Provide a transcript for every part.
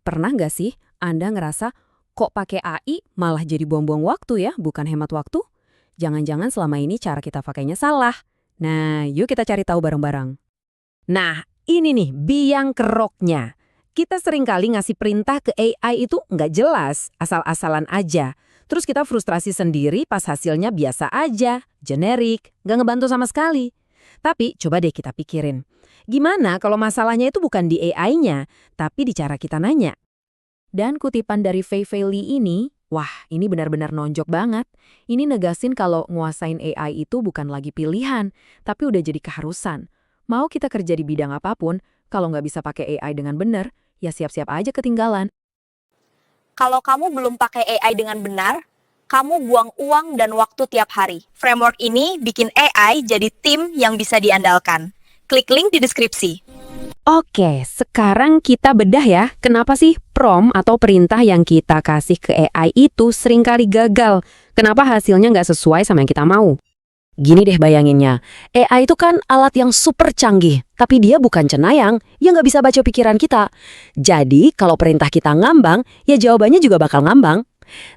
Pernah nggak sih Anda ngerasa, kok pakai AI malah jadi buang-buang waktu ya, bukan hemat waktu? Jangan-jangan selama ini cara kita pakainya salah. Nah, yuk kita cari tahu bareng-bareng. Nah, ini nih biang keroknya. Kita seringkali ngasih perintah ke AI itu nggak jelas, asal-asalan aja. Terus kita frustrasi sendiri pas hasilnya biasa aja, generik, nggak ngebantu sama sekali. Tapi coba deh kita pikirin. Gimana kalau masalahnya itu bukan di AI-nya, tapi di cara kita nanya? Dan kutipan dari Fei Fei Li ini, wah ini benar-benar nonjok banget. Ini negasin kalau nguasain AI itu bukan lagi pilihan, tapi udah jadi keharusan. Mau kita kerja di bidang apapun, kalau nggak bisa pakai AI dengan benar, ya siap-siap aja ketinggalan. Kalau kamu belum pakai AI dengan benar, kamu buang uang dan waktu tiap hari. Framework ini bikin AI jadi tim yang bisa diandalkan. Klik link di deskripsi. Oke, sekarang kita bedah ya, kenapa sih prompt atau perintah yang kita kasih ke AI itu seringkali gagal? Kenapa hasilnya nggak sesuai sama yang kita mau? Gini deh bayanginnya, AI itu kan alat yang super canggih, tapi dia bukan cenayang, ya nggak bisa baca pikiran kita. Jadi, kalau perintah kita ngambang, ya jawabannya juga bakal ngambang.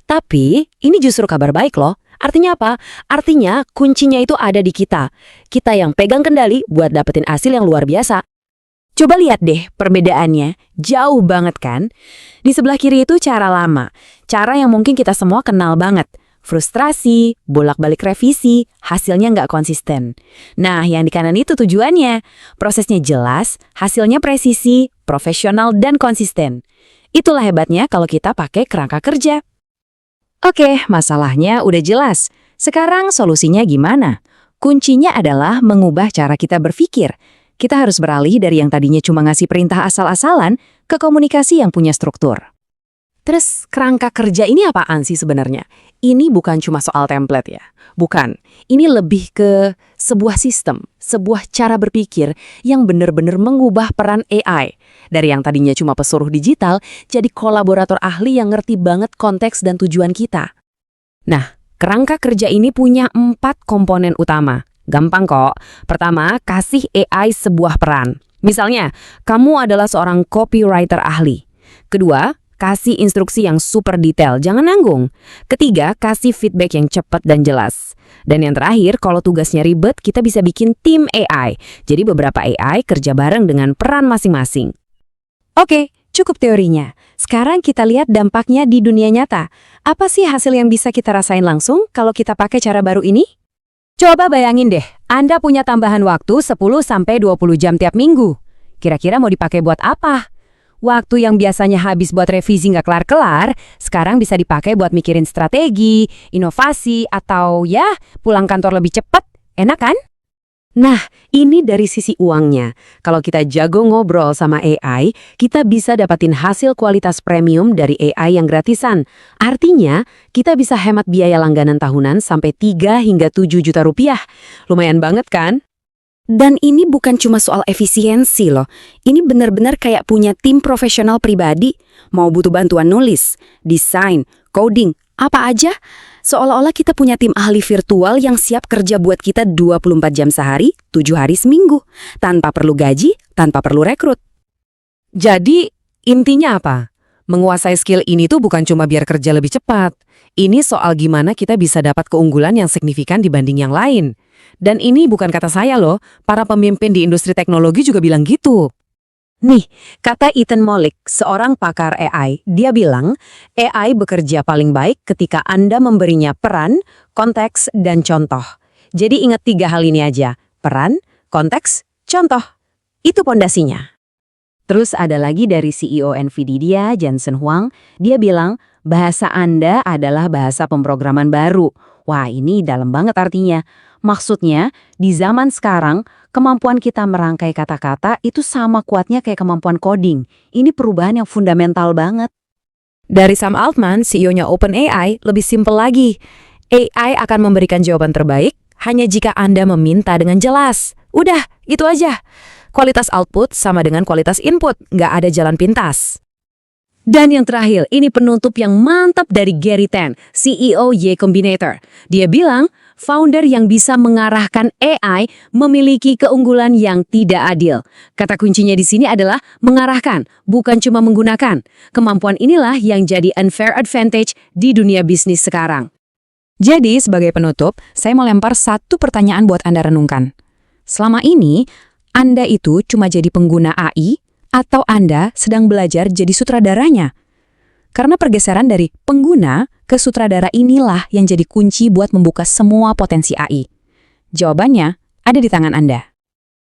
Tapi, ini justru kabar baik loh. Artinya apa? Artinya kuncinya itu ada di kita. Kita yang pegang kendali buat dapetin hasil yang luar biasa. Coba lihat deh perbedaannya, jauh banget kan? Di sebelah kiri itu cara lama, cara yang mungkin kita semua kenal banget. Frustrasi, bolak-balik revisi, hasilnya nggak konsisten. Nah, yang di kanan itu tujuannya. Prosesnya jelas, hasilnya presisi, profesional, dan konsisten. Itulah hebatnya kalau kita pakai kerangka kerja. Oke, masalahnya udah jelas. Sekarang solusinya gimana? Kuncinya adalah mengubah cara kita berpikir. Kita harus beralih dari yang tadinya cuma ngasih perintah asal-asalan ke komunikasi yang punya struktur. Terus kerangka kerja ini apaan sih sebenarnya? Ini bukan cuma soal template ya. Bukan. Ini lebih ke sebuah sistem, sebuah cara berpikir yang benar-benar mengubah peran AI. Dari yang tadinya cuma pesuruh digital, jadi kolaborator ahli yang ngerti banget konteks dan tujuan kita. Nah, kerangka kerja ini punya 4 komponen utama. Gampang kok. Pertama, kasih AI sebuah peran. Misalnya, kamu adalah seorang copywriter ahli. Kedua, kasih instruksi yang super detail, jangan nanggung. Ketiga, kasih feedback yang cepat dan jelas. Dan yang terakhir, kalau tugasnya ribet, kita bisa bikin tim AI. Jadi beberapa AI kerja bareng dengan peran masing-masing. Oke, cukup teorinya. Sekarang kita lihat dampaknya di dunia nyata. Apa sih hasil yang bisa kita rasain langsung kalau kita pakai cara baru ini? Coba bayangin deh, Anda punya tambahan waktu 10-20 jam tiap minggu. Kira-kira mau dipakai buat apa? Waktu yang biasanya habis buat revisi nggak kelar-kelar, sekarang bisa dipakai buat mikirin strategi, inovasi, atau ya pulang kantor lebih cepat. Enak kan? Nah, ini dari sisi uangnya. Kalau kita jago ngobrol sama AI, kita bisa dapatin hasil kualitas premium dari AI yang gratisan. Artinya, kita bisa hemat biaya langganan tahunan sampai 3 hingga 7 juta rupiah. Lumayan banget kan? Dan ini bukan cuma soal efisiensi loh. Ini benar-benar kayak punya tim profesional pribadi. Mau butuh bantuan nulis, desain, coding, apa aja. Seolah-olah kita punya tim ahli virtual yang siap kerja buat kita 24 jam sehari, 7 hari seminggu. Tanpa perlu gaji, tanpa perlu rekrut. Jadi, intinya apa? Menguasai skill ini tuh bukan cuma biar kerja lebih cepat. Ini soal gimana kita bisa dapat keunggulan yang signifikan dibanding yang lain. Dan ini bukan kata saya loh, para pemimpin di industri teknologi juga bilang gitu. Nih, kata Ethan Mollick, seorang pakar AI, dia bilang, AI bekerja paling baik ketika Anda memberinya peran, konteks, dan contoh. Jadi ingat 3 hal ini aja, peran, konteks, contoh. Itu pondasinya. Terus ada lagi dari CEO Nvidia, Jensen Huang, dia bilang, bahasa Anda adalah bahasa pemrograman baru. Wah, ini dalam banget artinya. Maksudnya, di zaman sekarang, kemampuan kita merangkai kata-kata itu sama kuatnya kayak kemampuan coding. Ini perubahan yang fundamental banget. Dari Sam Altman, CEO-nya OpenAI, lebih simpel lagi. AI akan memberikan jawaban terbaik hanya jika Anda meminta dengan jelas. Udah, itu aja. Kualitas output sama dengan kualitas input, nggak ada jalan pintas. Dan yang terakhir, ini penutup yang mantap dari Gary Tan, CEO Y Combinator. Dia bilang, founder yang bisa mengarahkan AI memiliki keunggulan yang tidak adil. Kata kuncinya di sini adalah mengarahkan, bukan cuma menggunakan. Kemampuan inilah yang jadi unfair advantage di dunia bisnis sekarang. Jadi, sebagai penutup, saya mau lempar satu pertanyaan buat Anda renungkan. Selama ini, Anda itu cuma jadi pengguna AI, atau Anda sedang belajar jadi sutradaranya? Karena pergeseran dari pengguna ke sutradara inilah yang jadi kunci buat membuka semua potensi AI. Jawabannya ada di tangan Anda.